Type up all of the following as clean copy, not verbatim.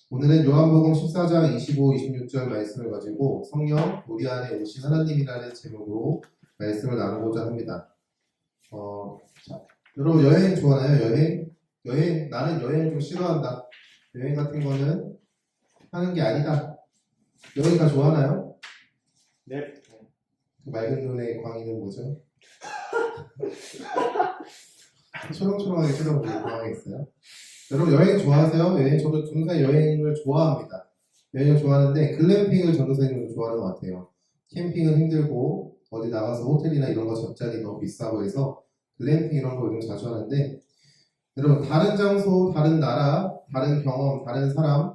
오늘은 요한복음 14장 25, 26절 말씀을 가지고 성령 우리 안에 오신 하나님이라는 제목으로 말씀을 나누고자 합니다. 자, 여러분 여행 좋아하나요? 여행 나는 여행을 좀 싫어한다. 여행 같은 거는 하는 게 아니다. 여행 다 좋아하나요? 네. 그 맑은 눈의 광희는 뭐죠? 초롱초롱하게 쳐다보고 당황했어요. 여러분 여행 좋아하세요? 저도 전도사님 여행을 좋아합니다. 여행을 좋아하는데 글램핑을 전도사님도 좋아하는 것 같아요. 캠핑은 힘들고 어디 나가서 호텔이나 이런 거 잡자니 너무 비싸고 해서 글램핑 이런 거 요즘 자주 하는데 여러분 다른 장소, 다른 나라, 다른 경험, 다른 사람,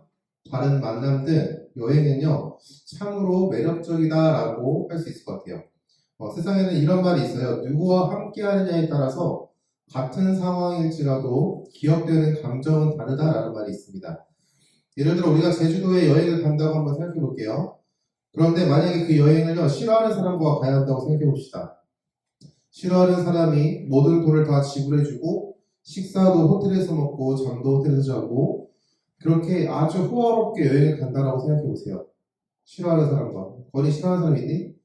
다른 만남들 여행은요 참으로 매력적이다라고 할 수 있을 것 같아요. 세상에는 이런 말이 있어요. 누구와 함께 하느냐에 따라서 같은 상황일지라도 기억되는 감정은 다르다라는 말이 있습니다. 예를 들어 우리가 제주도에 여행을 간다고 한번 생각해 볼게요. 그런데 만약에 그 여행을요 싫어하는 사람과 가야 한다고 생각해 봅시다. 싫어하는 사람이 모든 돈을 다 지불해주고 식사도 호텔에서 먹고 잠도 호텔에서 자고 그렇게 아주 호화롭게 여행을 간다라고 생각해 보세요. 싫어하는 사람과. 거리 싫어하는 사람 있니?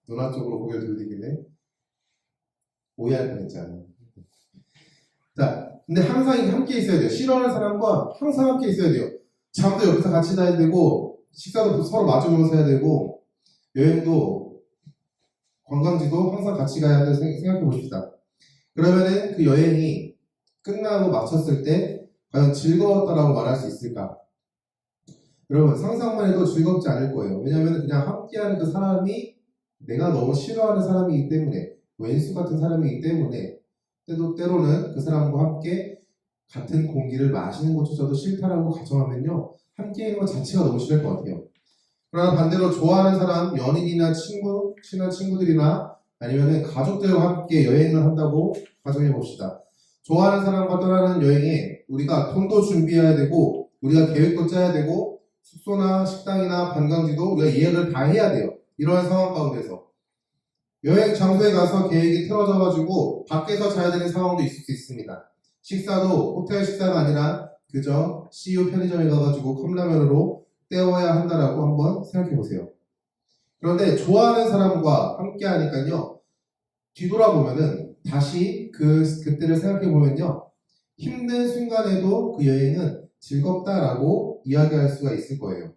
누나 쪽으로 고개를 돌리길래 오해할 뻔했잖아요. 자, 근데 항상 함께 있어야 돼요. 싫어하는 사람과 항상 함께 있어야 돼요. 잠도 옆에서 같이 자야 되고 식사도 서로 마주보면서 해야 되고 여행도 관광지도 항상 같이 가야 한다고 생각해 봅시다. 그러면은 그 여행이 끝나고 마쳤을 때 과연 즐거웠다라고 말할 수 있을까? 여러분 상상만 해도 즐겁지 않을 거예요. 왜냐하면 그냥 함께하는 그 사람이 내가 너무 싫어하는 사람이기 때문에 왼수 같은 사람이기 때문에 때로는 그 사람과 함께 같은 공기를 마시는 것조차도 싫다라고 가정하면요 함께 있는 것 자체가 너무 싫을 것 같아요. 그러나 반대로 좋아하는 사람, 연인이나 친구, 친한 친구들이나 아니면 가족들과 함께 여행을 한다고 가정해 봅시다. 좋아하는 사람과 떠나는 여행에 우리가 돈도 준비해야 되고 우리가 계획도 짜야 되고 숙소나 식당이나 관광지도 우리가 예약을 다 해야 돼요. 이러한 상황 가운데서 여행 장소에 가서 계획이 틀어져가지고 밖에서 자야 되는 상황도 있을 수 있습니다. 식사도 호텔 식사가 아니라 그저 CU 편의점에 가가지고 컵라면으로 때워야 한다라고 한번 생각해 보세요. 그런데 좋아하는 사람과 함께 하니까요 뒤돌아보면은 다시 그때를 생각해 보면요 힘든 순간에도 그 여행은 즐겁다라고 이야기할 수가 있을 거예요.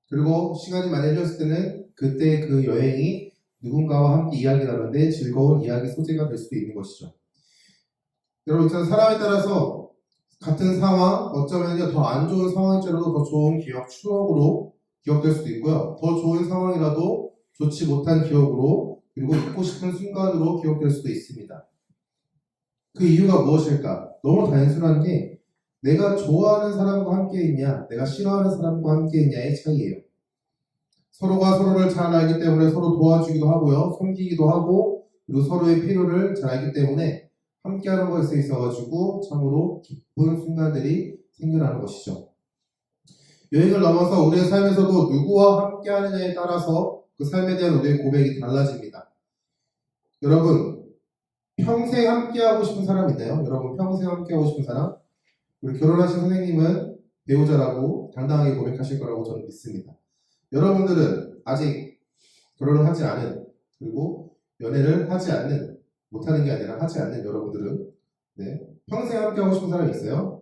그리고 시간이 많아졌을 때는 그때 그 여행이 누군가와 함께 이야기 나누는데 즐거운 이야기 소재가 될 수도 있는 것이죠. 여러분, 사람에 따라서 같은 상황, 어쩌면요 더 안 좋은 상황일지라도 더 좋은 기억, 추억으로 기억될 수도 있고요. 더 좋은 상황이라도 좋지 못한 기억으로 그리고 잊고 싶은 순간으로 기억될 수도 있습니다. 그 이유가 무엇일까? 너무 단순한 게 내가 좋아하는 사람과 함께 있냐, 내가 싫어하는 사람과 함께 있냐의 차이예요. 서로가 서로를 잘 알기 때문에 서로 도와주기도 하고요, 섬기기도 하고, 그리고 서로의 필요를 잘 알기 때문에 함께하는 것에 있어가지고 참으로 기쁜 순간들이 생겨나는 것이죠. 여행을 넘어서 우리의 삶에서도 누구와 함께하느냐에 따라서 그 삶에 대한 우리의 고백이 달라집니다. 여러분, 평생 함께하고 싶은 사람 있나요? 여러분, 평생 함께하고 싶은 사람? 우리 결혼하신 선생님은 배우자라고 당당하게 고백하실 거라고 저는 믿습니다. 여러분들은 아직 결혼을 하지 않은 그리고 연애를 하지 않는 못하는 게 아니라 하지 않는 여러분들은 네, 평생 함께하고 싶은 사람 있어요?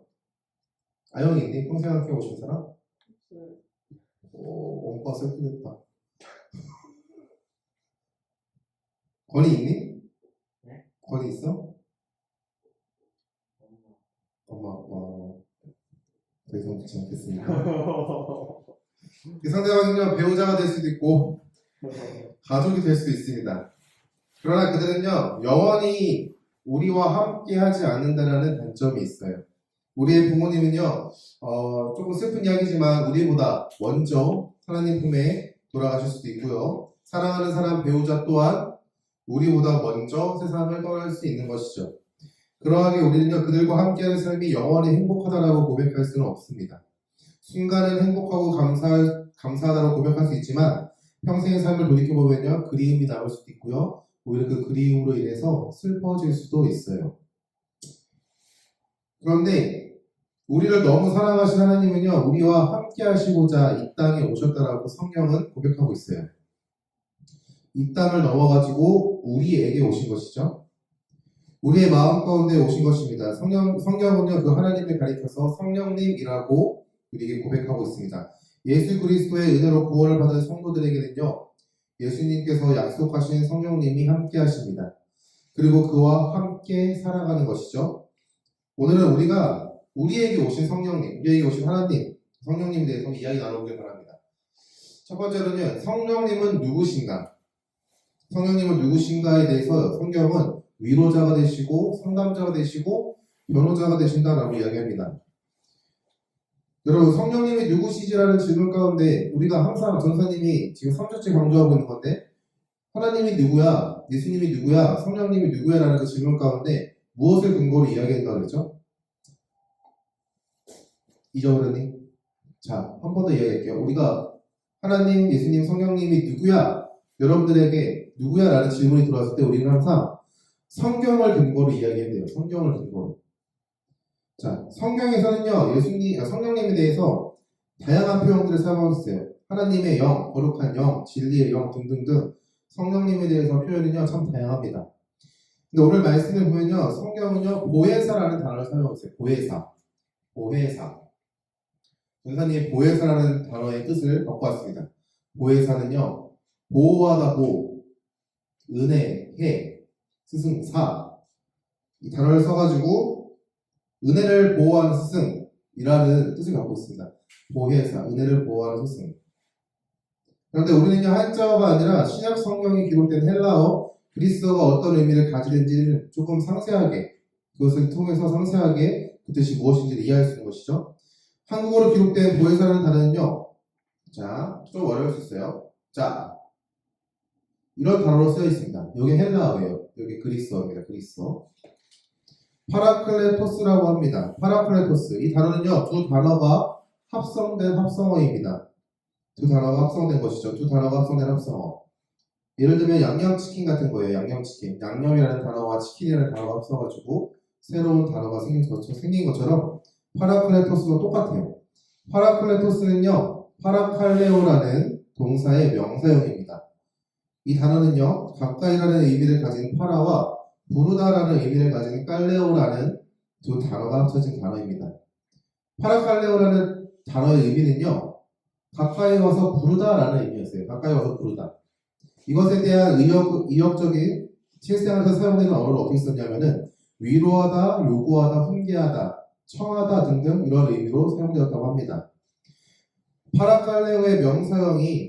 아영이 있니? 평생 함께하고 싶은 사람? 오빠 슬프겠다. 건이 있니? 네? 건이 있어? 엄마 아빠 더 이상 듣지 않겠습니다. 상대방은요 배우자가 될 수도 있고 가족이 될 수도 있습니다. 그러나 그들은요 영원히 우리와 함께 하지 않는다는 단점이 있어요. 우리의 부모님은요 조금 슬픈 이야기지만 우리보다 먼저 하나님 품에 돌아가실 수도 있고요. 사랑하는 사람 배우자 또한 우리보다 먼저 세상을 떠날 수 있는 것이죠. 그러하게 우리는요 그들과 함께하는 삶이 영원히 행복하다라고 고백할 수는 없습니다. 순간은 행복하고 감사하다고 고백할 수 있지만 평생의 삶을 돌이켜보면요 그리움이 남을 수도 있고요 오히려 그 그리움으로 인해서 슬퍼질 수도 있어요. 그런데 우리를 너무 사랑하신 하나님은요, 우리와 함께 하시고자 이 땅에 오셨다라고 성경은 고백하고 있어요. 이 땅을 넘어가지고 우리에게 오신 것이죠. 우리의 마음 가운데 오신 것입니다. 성경은요, 그 하나님을 가리켜서 성령님이라고 우리에게 고백하고 있습니다. 예수 그리스도의 은혜로 구원을 받은 성도들에게는요, 예수님께서 약속하신 성령님이 함께 하십니다. 그리고 그와 함께 살아가는 것이죠. 오늘은 우리가 우리에게 오신 성령님, 우리에게 오신 하나님, 성령님에 대해서 이야기 나눠보길 바랍니다. 첫 번째로는 성령님은 누구신가? 성령님은 누구신가에 대해서 성경은 위로자가 되시고 상담자가 되시고 변호자가 되신다라고 이야기합니다. 여러분, 성령님이 누구시지라는 질문 가운데 우리가 항상 전사님이 지금 3주째 강조하고 있는 건데, 하나님이 누구야? 예수님이 누구야? 성령님이 누구야? 라는 그 질문 가운데 무엇을 근거로 이야기한다고 그랬죠? 잊어버렸니? 자, 한 번 더 이야기할게요. 우리가 하나님, 예수님, 성령님이 누구야? 여러분들에게 누구야? 라는 질문이 들어왔을 때 우리는 항상 성경을 근거로 이야기해야 돼요. 성경을 근거로. 자, 성경에서는요, 성령님에 대해서 다양한 표현들을 사용하고 있어요. 하나님의 영, 거룩한 영, 진리의 영 등등등 성령님에 대해서 표현은요, 참 다양합니다. 근데 오늘 말씀을 보면요, 성경은요, 보혜사라는 단어를 사용하고 있어요. 보혜사. 전사님이 보혜사라는 단어의 뜻을 갖고 왔습니다. 보혜사는요, 보호하다 은혜, 해, 스승, 사. 이 단어를 써가지고 은혜를 보호하는 스승이라는 뜻을 갖고 있습니다. 보혜사, 은혜를 보호하는 스승. 그런데 우리는요, 한자어가 아니라 신약 성경이 기록된 헬라어, 그리스어가 어떤 의미를 가지는지를 조금 상세하게, 그것을 통해서 상세하게 그 뜻이 무엇인지를 이해할 수 있는 것이죠. 한국어로 기록된 보혜사라는 단어는요, 자, 좀 어려울 수 있어요. 자, 이런 단어로 쓰여 있습니다. 여기 헬라어예요. 여기 그리스어입니다. 그리스어. 파라클레토스라고 합니다. 파라클레토스. 이 단어는요, 두 단어가 합성된 합성어입니다. 두 단어가 합성된 것이죠. 두 단어가 합성된 합성어. 예를 들면 양념치킨 같은 거예요. 양념치킨. 양념이라는 단어와 치킨이라는 단어가 합쳐가지고 새로운 단어가 생긴 것처럼 파라클레토스도 똑같아요. 파라클레토스는요, 파라칼레오라는 동사의 명사형입니다. 이 단어는요, 가까이라는 의미를 가진 파라와 부르다라는 의미를 가진 칼레오라는 두 단어가 합쳐진 단어입니다. 파라칼레오라는 단어의 의미는요, 가까이 와서 부르다라는 의미였어요. 가까이 와서 부르다. 이것에 대한 의역적인 실생활에서 사용되는 언어를 어떻게 썼냐면은 위로하다, 요구하다, 훈계하다, 청하다 등등 이런 의미로 사용되었다고 합니다. 파라칼레오의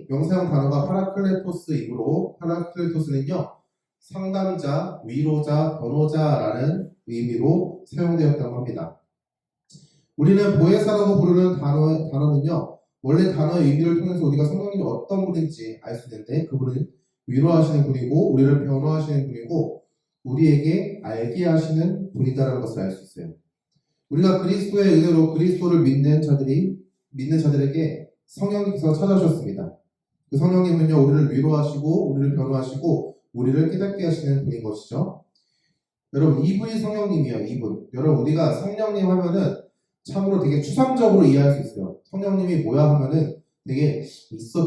명사형 단어가 파라클레토스이므로 파라클레토스는요, 상담자, 위로자, 변호자라는 의미로 사용되었다고 합니다. 우리는 보혜사라고 부르는 단어는요, 원래 단어의 의미를 통해서 우리가 성령님이 어떤 분인지 알 수 있는데, 그분은 위로하시는 분이고 우리를 변호하시는 분이고 우리에게 알게 하시는 분이다라는 것을 알 수 있어요. 우리가 그리스도의 은혜로 그리스도를 믿는 자들에게 성령님께서 찾아오셨습니다. 그 성령님은요, 우리를 위로하시고 우리를 변호하시고 우리를 깨닫게 하시는 분인 것이죠. 여러분, 이분이 성령님이에요. 이분. 여러분, 우리가 성령님 하면은 참으로 되게 추상적으로 이해할 수 있어요. 성령님이 뭐야 하면은 되게 있어,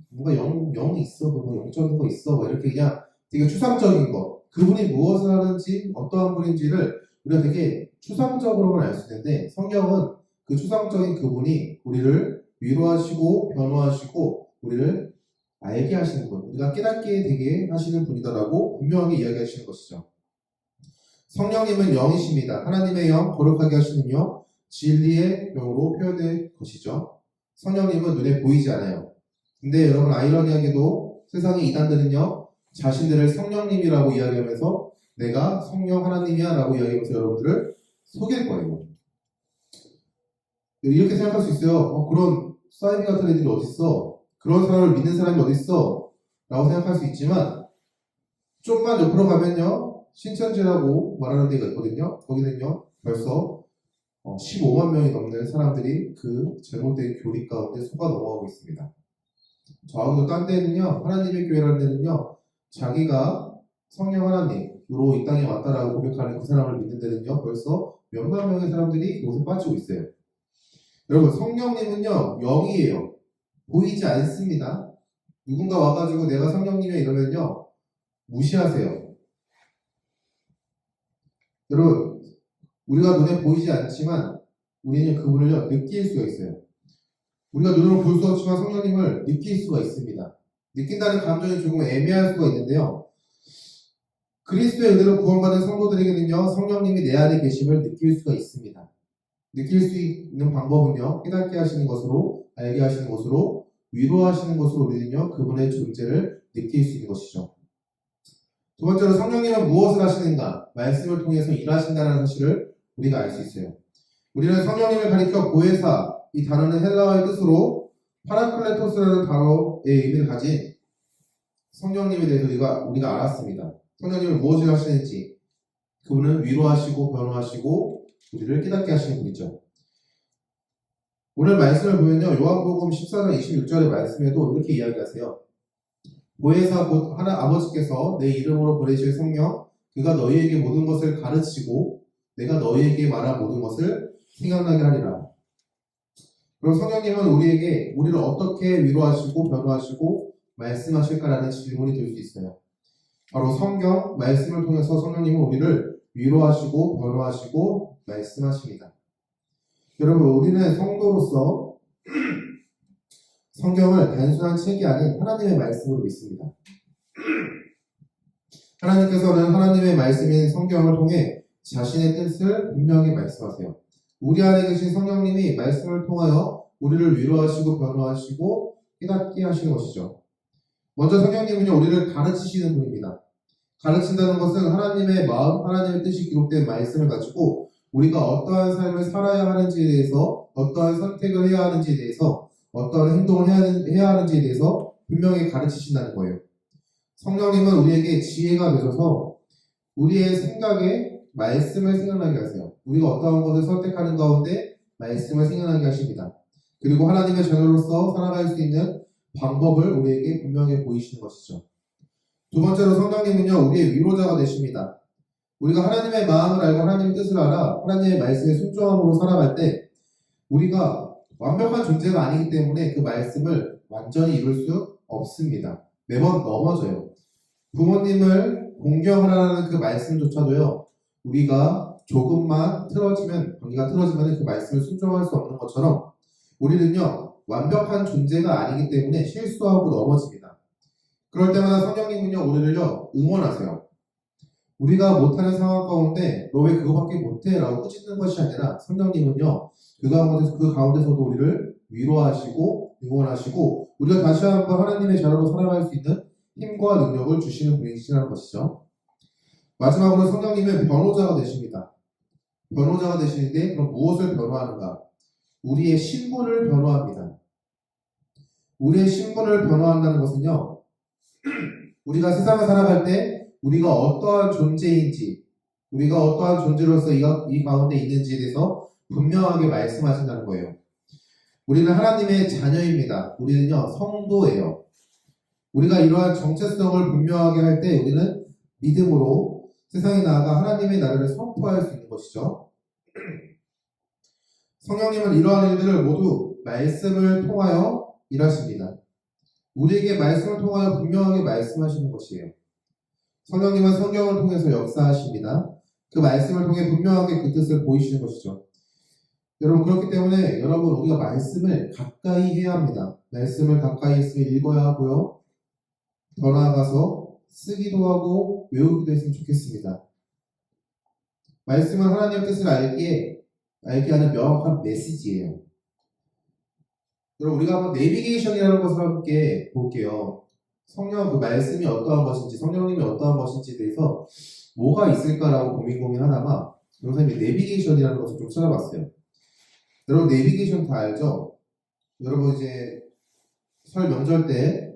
뭔가 영이 있어, 영적인 거 있어, 이렇게 그냥 되게 추상적인 거. 그분이 무엇을 하는지, 어떠한 분인지를 우리가 되게 추상적으로만 알 수 있는데, 성경은 그 추상적인 그분이 우리를 위로하시고 변호하시고 우리를 알게 하시는 분, 우리가 깨닫게 되게 하시는 분이다라고 분명하게 이야기하시는 것이죠. 성령님은 영이십니다. 하나님의 영, 거룩하게 하시는 영, 진리의 영으로 표현된 것이죠. 성령님은 눈에 보이지 않아요. 근데 여러분, 아이러니하게도 세상의 이단들은요, 자신들을 성령님이라고 이야기하면서 내가 성령 하나님이야 라고 이야기하면서 여러분들을 속일 거예요. 이렇게 생각할 수 있어요. 그런 사이비 같은 애들이 어딨어? 그런 사람을 믿는 사람이 어딨어? 라고 생각할 수 있지만, 좀만 옆으로 가면요, 신천지라고 말하는 데가 있거든요. 거기는요, 벌써 15만 명이 넘는 사람들이 그 잘못된 교리 가운데 속아 넘어가고 있습니다. 저하고도 딴 데는요, 하나님의 교회라는 데는요, 자기가 성령 하나님, 이 땅에 왔다라고 고백하는 그 사람을 믿는 데는요, 벌써 몇만 명의 사람들이 그곳에 빠지고 있어요. 여러분, 성령님은요, 영이에요. 보이지 않습니다. 누군가 와가지고 내가 성령님이야 이러면요, 무시하세요. 여러분, 우리가 눈에 보이지 않지만 우리는 그분을요, 느낄 수가 있어요. 우리가 눈으로 볼 수 없지만 성령님을 느낄 수가 있습니다. 느낀다는 감정이 조금 애매할 수가 있는데요. 그리스도의 은혜로 구원받은 성도들에게는요, 성령님이 내 안에 계심을 느낄 수가 있습니다. 느낄 수 있는 방법은요, 깨닫게 하시는 것으로, 알게 하시는 것으로, 위로하시는 것으로 우리는요, 그분의 존재를 느낄 수 있는 것이죠. 두 번째로 성령님은 무엇을 하시는가? 말씀을 통해서 일하신다는 사실을 우리가 알 수 있어요. 우리는 성령님을 가리켜 보혜사, 이 단어는 헬라어의 뜻으로 파라클레토스라는 단어의 의미를 가진 성령님에 대해서 우리가 알았습니다. 성령님은 무엇을 하시는지, 그분은 위로하시고 변호하시고 우리를 깨닫게 하시는 분이죠. 오늘 말씀을 보면요, 요한복음 14장 26절의 말씀에도 이렇게 이야기하세요. 보혜사 곧 하나 아버지께서 내 이름으로 보내실 성령, 그가 너희에게 모든 것을 가르치고 내가 너희에게 말한 모든 것을 생각나게 하리라. 그럼 성령님은 우리를 어떻게 위로하시고 변호하시고 말씀하실까라는 질문이 들 수 있어요. 바로 성경, 말씀을 통해서 성령님은 우리를 위로하시고 변호하시고 말씀하십니다. 여러분, 우리는 성도로서 성경을 단순한 책이 아닌 하나님의 말씀으로 믿습니다. 하나님께서는 하나님의 말씀인 성경을 통해 자신의 뜻을 분명히 말씀하세요. 우리 안에 계신 성령님이 말씀을 통하여 우리를 위로하시고 변호하시고 깨닫게 하시는 것이죠. 먼저 성령님은요, 우리를 가르치시는 분입니다. 가르친다는 것은 하나님의 마음, 하나님의 뜻이 기록된 말씀을 가지고 우리가 어떠한 삶을 살아야 하는지에 대해서, 어떠한 선택을 해야 하는지에 대해서, 어떠한 행동을 해야 하는지에 대해서 분명히 가르치신다는 거예요. 성령님은 우리에게 지혜가 되셔서 우리의 생각에 말씀을 생각나게 하세요. 우리가 어떠한 것을 선택하는 가운데 말씀을 생각나게 하십니다. 그리고 하나님의 자녀로서 살아갈 수 있는 방법을 우리에게 분명히 보이시는 것이죠. 두 번째로 성령님은요, 우리의 위로자가 되십니다. 우리가 하나님의 마음을 알고 하나님의 뜻을 알아 하나님의 말씀에 순종함으로 살아갈 때 우리가 완벽한 존재가 아니기 때문에 그 말씀을 완전히 이룰 수 없습니다. 매번 넘어져요. 부모님을 공경하라는 그 말씀조차도요, 우리가 조금만 관계가 틀어지면 그 말씀을 순종할 수 없는 것처럼 우리는요, 완벽한 존재가 아니기 때문에 실수하고 넘어집니다. 그럴 때마다 성령님은요, 우리를요, 응원하세요. 우리가 못하는 상황 가운데 너 왜 그거밖에 못해? 라고 꾸짖는 것이 아니라 성령님은요, 그 가운데서도 우리를 위로하시고 응원하시고 우리가 다시 한번 하나님의 자녀로 살아갈 수 있는 힘과 능력을 주시는 분이시라는 것이죠. 마지막으로 성령님은 변호자가 되십니다. 변호자가 되시는데 그럼 무엇을 변호하는가? 우리의 신분을 변호합니다. 우리의 신분을 변호한다는 것은요, 우리가 세상을 살아갈 때 우리가 어떠한 존재인지, 우리가 어떠한 존재로서 이 가운데 있는지에 대해서 분명하게 말씀하신다는 거예요. 우리는 하나님의 자녀입니다. 우리는요, 성도예요. 우리가 이러한 정체성을 분명하게 할 때 우리는 믿음으로 세상에 나아가 하나님의 나라를 선포할 수 있는 것이죠. 성령님은 이러한 일들을 모두 말씀을 통하여 일하십니다. 우리에게 말씀을 통하여 분명하게 말씀하시는 것이에요. 성령님은 성경을 통해서 역사하십니다. 그 말씀을 통해 분명하게 그 뜻을 보이시는 것이죠. 여러분, 그렇기 때문에 우리가 말씀을 가까이 해야 합니다. 말씀을 가까이 했으면 읽어야 하고요. 더 나아가서 쓰기도 하고 외우기도 했으면 좋겠습니다. 말씀은 하나님의 뜻을 알게 하는 명확한 메시지예요. 여러분, 우리가 한번 내비게이션이라는 것을 함께 볼게요. 성령 그 말씀이 어떠한 것인지, 성령님이 어떠한 것인지에 대해서 뭐가 있을까라고 고민하다가 선생님이 내비게이션이라는 것을 좀 찾아봤어요. 여러분, 내비게이션 다 알죠? 여러분, 이제 설 명절 때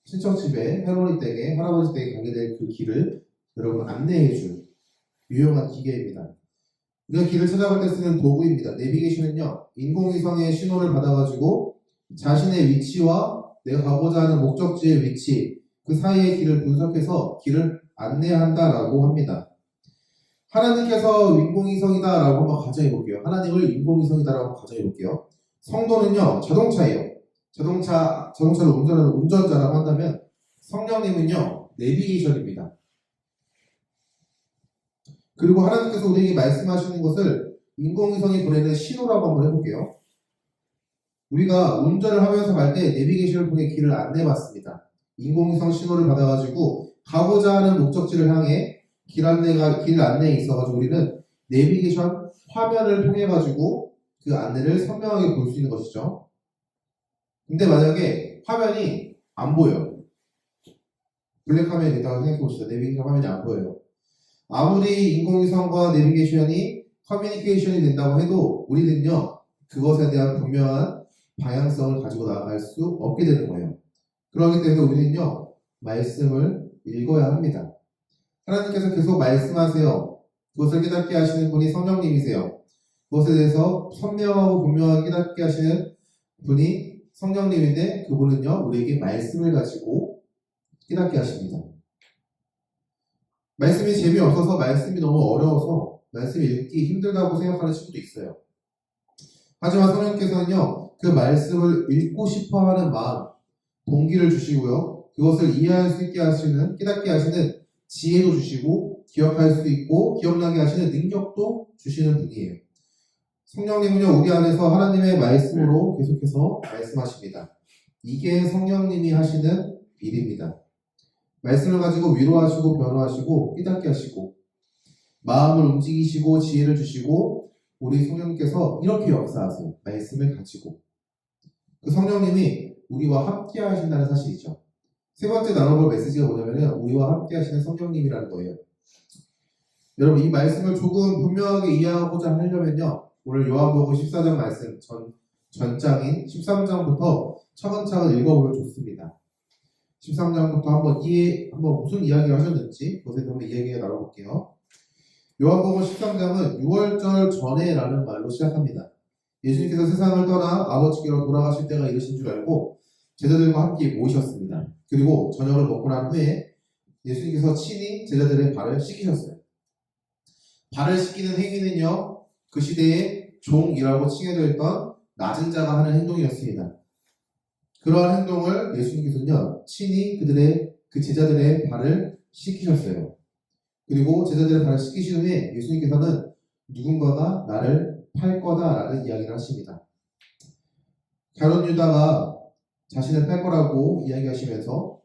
친척 집에 할머니 댁에 할아버지 댁에 가게 될 그 길을 여러분 안내해줄 유용한 기계입니다. 우리가 길을 찾아갈 때 쓰는 도구입니다. 내비게이션은요, 인공위성의 신호를 받아가지고 자신의 위치와 내가 가고자 하는 목적지의 위치, 그 사이의 길을 분석해서 길을 안내한다라고 합니다. 하나님께서 인공위성이다라고 한번 가정해 볼게요. 하나님을 인공위성이다라고 가정해 볼게요. 성도는요, 자동차예요. 자동차를 운전하는 운전자라고 한다면 성령님은요, 내비게이션입니다. 그리고 하나님께서 우리에게 말씀하시는 것을 인공위성이 보내는 신호라고 한번 해볼게요. 우리가 운전을 하면서 갈 때 내비게이션을 통해 길을 안내받습니다. 인공위성 신호를 받아가지고 가고자 하는 목적지를 향해 길 안내에 있어가지고 우리는 내비게이션 화면을 통해가지고 그 안내를 선명하게 볼 수 있는 것이죠. 근데 만약에 화면이 안 보여요. 블랙화면이 됐다고 생각해 봅시다. 내비게이션 화면이 안 보여요. 아무리 인공위성과 내비게이션이 커뮤니케이션이 된다고 해도 우리는요, 그것에 대한 분명한 방향성을 가지고 나아갈 수 없게 되는 거예요. 그렇기 때문에 우리는요, 말씀을 읽어야 합니다. 하나님께서 계속 말씀하세요. 그것을 깨닫게 하시는 분이 성령님이세요. 그것에 대해서 선명하고 분명하게 깨닫게 하시는 분이 성령님인데 그분은요, 우리에게 말씀을 가지고 깨닫게 하십니다. 말씀이 재미없어서 말씀이 너무 어려워서 말씀을 읽기 힘들다고 생각하는 친구도 있어요. 하지만 성령께서는요, 그 말씀을 읽고 싶어 하는 마음, 동기를 주시고요, 그것을 이해할 수 있게 하시는, 깨닫게 하시는 지혜도 주시고, 기억할 수 있고, 기억나게 하시는 능력도 주시는 분이에요. 성령님은요, 우리 안에서 하나님의 말씀으로 계속해서 말씀하십니다. 이게 성령님이 하시는 일입니다. 말씀을 가지고 위로하시고, 변호하시고, 깨닫게 하시고, 마음을 움직이시고, 지혜를 주시고, 우리 성령님께서 이렇게 역사하세요. 말씀을 가지고. 그 성령님이 우리와 함께 하신다는 사실이죠. 세 번째 나눠볼 메시지가 뭐냐면 우리와 함께 하시는 성령님이라는 거예요. 여러분, 이 말씀을 조금 분명하게 이해하고자 하려면요, 오늘 요한복음 14장 말씀 전장인 13장부터 차근차근 읽어보면 좋습니다. 13장부터 한번 무슨 이야기를 하셨는지 그것에 한번 이야기를 나눠볼게요. 요한복음 13장은 6월절 전에라는 말로 시작합니다. 예수님께서 세상을 떠나 아버지께로 돌아가실 때가 이르신 줄 알고 제자들과 함께 모이셨습니다. 그리고 저녁을 먹고 난 후에 예수님께서 친히 제자들의 발을 씻기셨어요. 발을 씻기는 행위는요, 그 시대에 종이라고 칭해져 있던 낮은 자가 하는 행동이었습니다. 그러한 행동을 예수님께서는요, 친히 그 제자들의 발을 씻기셨어요. 그리고 제자들의 발을 씻기신 후에 예수님께서는 누군가가 나를 팔 거다라는 이야기를 하십니다. 가룟 유다가 자신을 팔 거라고 이야기하시면서,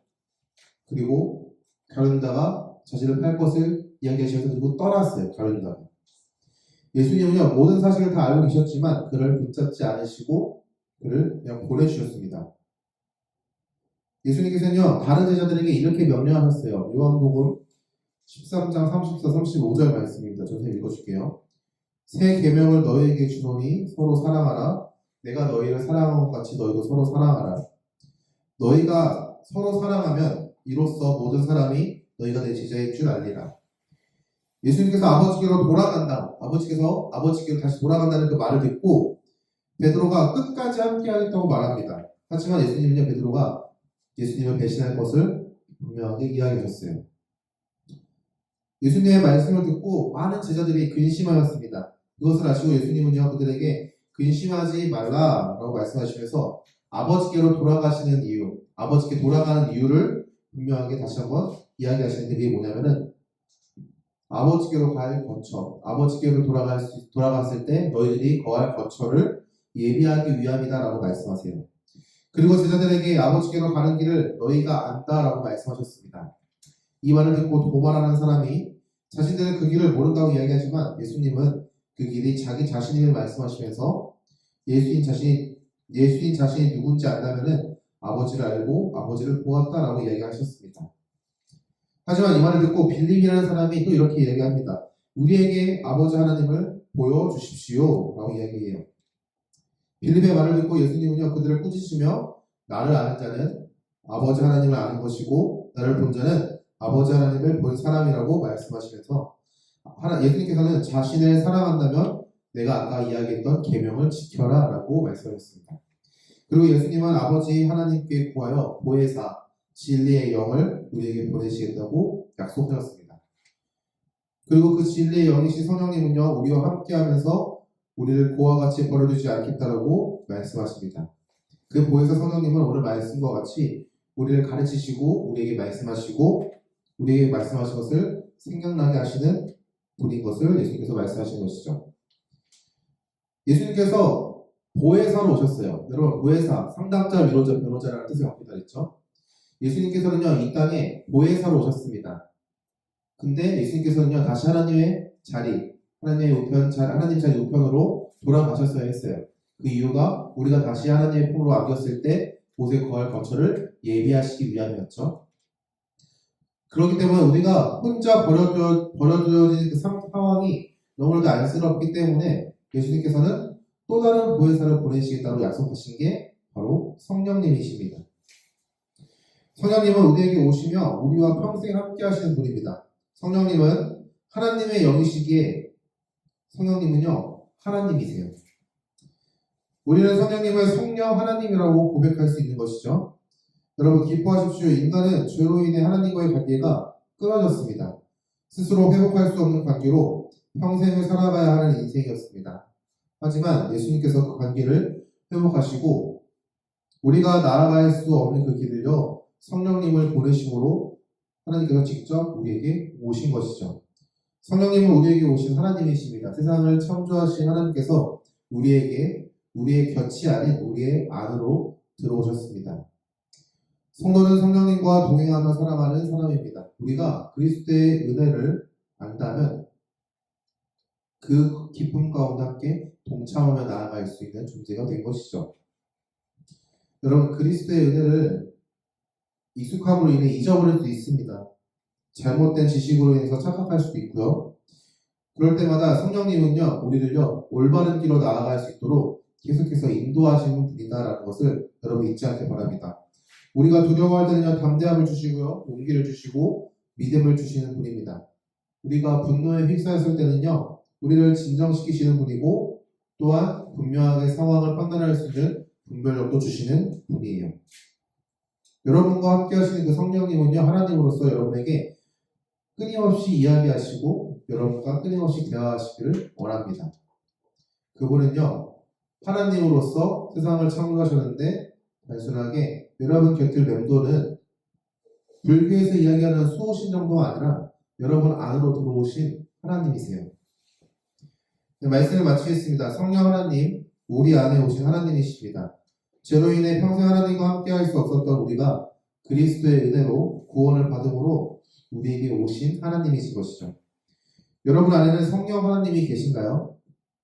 그리고 가룟 유다가 자신을 팔 것을 이야기하시면서 그리고 떠났어요. 가룟 유다가. 예수님은요, 모든 사실을 다 알고 계셨지만 그를 붙잡지 않으시고 그를 그냥 보내주셨습니다. 예수님께서는요, 다른 제자들에게 이렇게 명령하셨어요. 요한복음 13장 34, 35절 말씀입니다. 저 선생님 읽어줄게요. 새 계명을 너희에게 주노니 서로 사랑하라. 내가 너희를 사랑한 것 같이 너희도 서로 사랑하라. 너희가 서로 사랑하면 이로써 모든 사람이 너희가 내 제자인 줄 알리라. 예수님께서 아버지께로 돌아간다. 아버지께로 다시 돌아간다는 그 말을 듣고 베드로가 끝까지 함께 하겠다고 말합니다. 하지만 예수님은요, 베드로가 예수님을 배신할 것을 분명하게 이야기하셨어요. 예수님의 말씀을 듣고 많은 제자들이 근심하였습니다. 이것을 아시고 예수님은요, 그들에게 근심하지 말라라고 말씀하시면서 아버지께로 돌아가시는 이유, 아버지께 돌아가는 이유를 분명하게 다시 한번 이야기하시는데 그게 뭐냐면은 아버지께로 갈 거처, 아버지께로 돌아갔을 때 너희들이 거할 거처를 예비하기 위함이다라고 말씀하세요. 그리고 제자들에게 아버지께로 가는 길을 너희가 안다라고 말씀하셨습니다. 이 말을 듣고 도말하는 사람이 자신들은 그 길을 모른다고 이야기하지만 예수님은 그 길이 자기 자신임을 말씀하시면서 예수님 자신이 누군지 안다면은 아버지를 알고 아버지를 보았다라고 이야기하셨습니다. 하지만 이 말을 듣고 빌립이라는 사람이 또 이렇게 이야기합니다. 우리에게 아버지 하나님을 보여주십시오 라고 이야기해요. 빌립의 말을 듣고 예수님은요, 그들을 꾸짖으며 나를 아는 자는 아버지 하나님을 아는 것이고 나를 본 자는 아버지 하나님을 본 사람이라고 말씀하시면서 예수님께서는 자신을 사랑한다면 내가 아까 이야기했던 계명을 지켜라 라고 말씀하셨습니다. 그리고 예수님은 아버지 하나님께 구하여 보혜사 진리의 영을 우리에게 보내시겠다고 약속하셨습니다. 그리고 그 진리의 영이신 성령님은요, 우리와 함께하면서 우리를 고와 같이 버려두지 않겠다라고 말씀하십니다. 그 보혜사 성령님은 오늘 말씀과 같이 우리를 가르치시고 우리에게 말씀하시고 우리에게 말씀하신 것을 생각나게 하시는 분인 것을 예수님께서 말씀하시는 것이죠. 예수님께서 보혜사로 오셨어요. 여러분, 보혜사, 상담자, 위로자, 변호자라는 뜻을 갖고 있다랬죠. 예수님께서는요, 이 땅에 보혜사로 오셨습니다. 근데 예수님께서는요, 다시 하나님의 자리, 하나님 자리 우편으로 돌아가셨어야 했어요. 그 이유가 우리가 다시 하나님의 품으로 안겼을 때 곳에 거할 거처를 예비하시기 위함이었죠. 그렇기 때문에 우리가 혼자 버려두어진 그 상황이 너무나도 안쓰럽기 때문에 예수님께서는 또 다른 보혜사를 보내시겠다고 약속하신 게 바로 성령님이십니다. 성령님은 우리에게 오시며 우리와 평생 함께 하시는 분입니다. 성령님은 하나님의 영이시기에 성령님은요, 하나님이세요. 우리는 성령님을 성령 하나님이라고 고백할 수 있는 것이죠. 여러분 기뻐하십시오. 인간은 죄로 인해 하나님과의 관계가 끊어졌습니다. 스스로 회복할 수 없는 관계로 평생을 살아가야 하는 인생이었습니다. 하지만 예수님께서 그 관계를 회복하시고 우리가 나아갈 수 없는 그 길을요, 성령님을 보내심으로 하나님께서 직접 우리에게 오신 것이죠. 성령님은 우리에게 오신 하나님이십니다. 세상을 창조하신 하나님께서 우리의 곁이 아닌 우리의 안으로 들어오셨습니다. 성도는 성령님과 동행하며 살아가는 사람입니다. 우리가 그리스도의 은혜를 안다면 그 기쁨 가운데 함께 동참하며 나아갈 수 있는 존재가 된 것이죠. 여러분, 그리스도의 은혜를 익숙함으로 인해 잊어버릴 수 있습니다. 잘못된 지식으로 인해서 착각할 수도 있고요. 그럴 때마다 성령님은요, 우리를요, 올바른 길로 나아갈 수 있도록 계속해서 인도하시는 분이다라는 것을 여러분 잊지 않길 바랍니다. 우리가 두려워할 때는요, 담대함을 주시고요, 용기를 주시고 믿음을 주시는 분입니다. 우리가 분노에 휩싸였을 때는요, 우리를 진정시키시는 분이고 또한 분명하게 상황을 판단할 수 있는 분별력도 주시는 분이에요. 여러분과 함께 하시는 그 성령님은요, 하나님으로서 여러분에게 끊임없이 이야기하시고 여러분과 끊임없이 대화하시기를 원합니다. 그분은요, 하나님으로서 세상을 창조하셨는데 단순하게 여러분 곁을 맴도는 불교에서 이야기하는 수호신 정도가 아니라 여러분 안으로 들어오신 하나님이세요. 말씀을 마치겠습니다. 성령 하나님, 우리 안에 오신 하나님이십니다. 죄로 인해 평생 하나님과 함께 할 수 없었던 우리가 그리스도의 은혜로 구원을 받음으로 우리에게 오신 하나님이신 것이죠. 여러분 안에는 성령 하나님이 계신가요?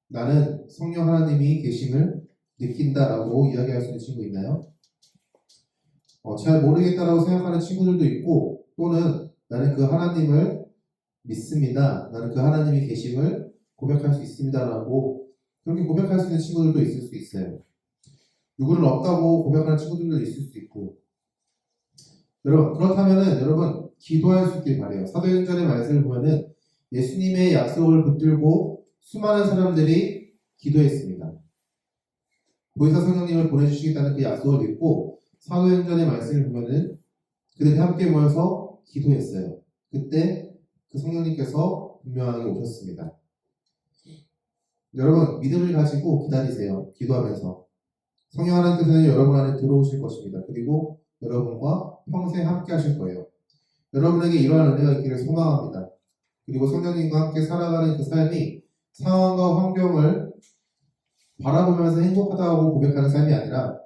나는 성령 하나님이 계심을 느낀다라고 이야기할 수 있는 친구 있나요? 잘 모르겠다라고 생각하는 친구들도 있고, 또는 나는 그 하나님을 믿습니다. 나는 그 하나님이 계심을 고백할 수 있습니다라고 그렇게 고백할 수 있는 친구들도 있을 수 있어요. 누구는 없다고 고백하는 친구들도 있을 수 있고. 여러분, 그렇다면은 여러분 기도할 수 있길 바래요. 사도행전의 말씀을 보면은 예수님의 약속을 붙들고 수많은 사람들이 기도했습니다. 보혜사 성령님을 보내주시겠다는 그 약속을 믿고 사도행전의 말씀을 보면은 그들이 함께 모여서 기도했어요. 그때 그 성령님께서 분명하게 오셨습니다. 여러분, 믿음을 가지고 기다리세요. 기도하면서. 성령 하나님께서는 여러분 안에 들어오실 것입니다. 그리고 여러분과 평생 함께 하실 거예요. 여러분에게 이러한 은혜가 있기를 소망합니다. 그리고 성령님과 함께 살아가는 그 삶이 상황과 환경을 바라보면서 행복하다고 고백하는 삶이 아니라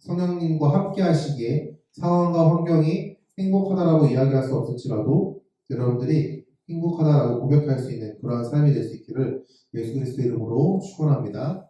성령님과 함께 하시기에 상황과 환경이 행복하다라고 이야기할 수 없을지라도 여러분들이 행복하다라고 고백할 수 있는 그러한 삶이 될 수 있기를 예수 그리스도의 이름으로 축원합니다.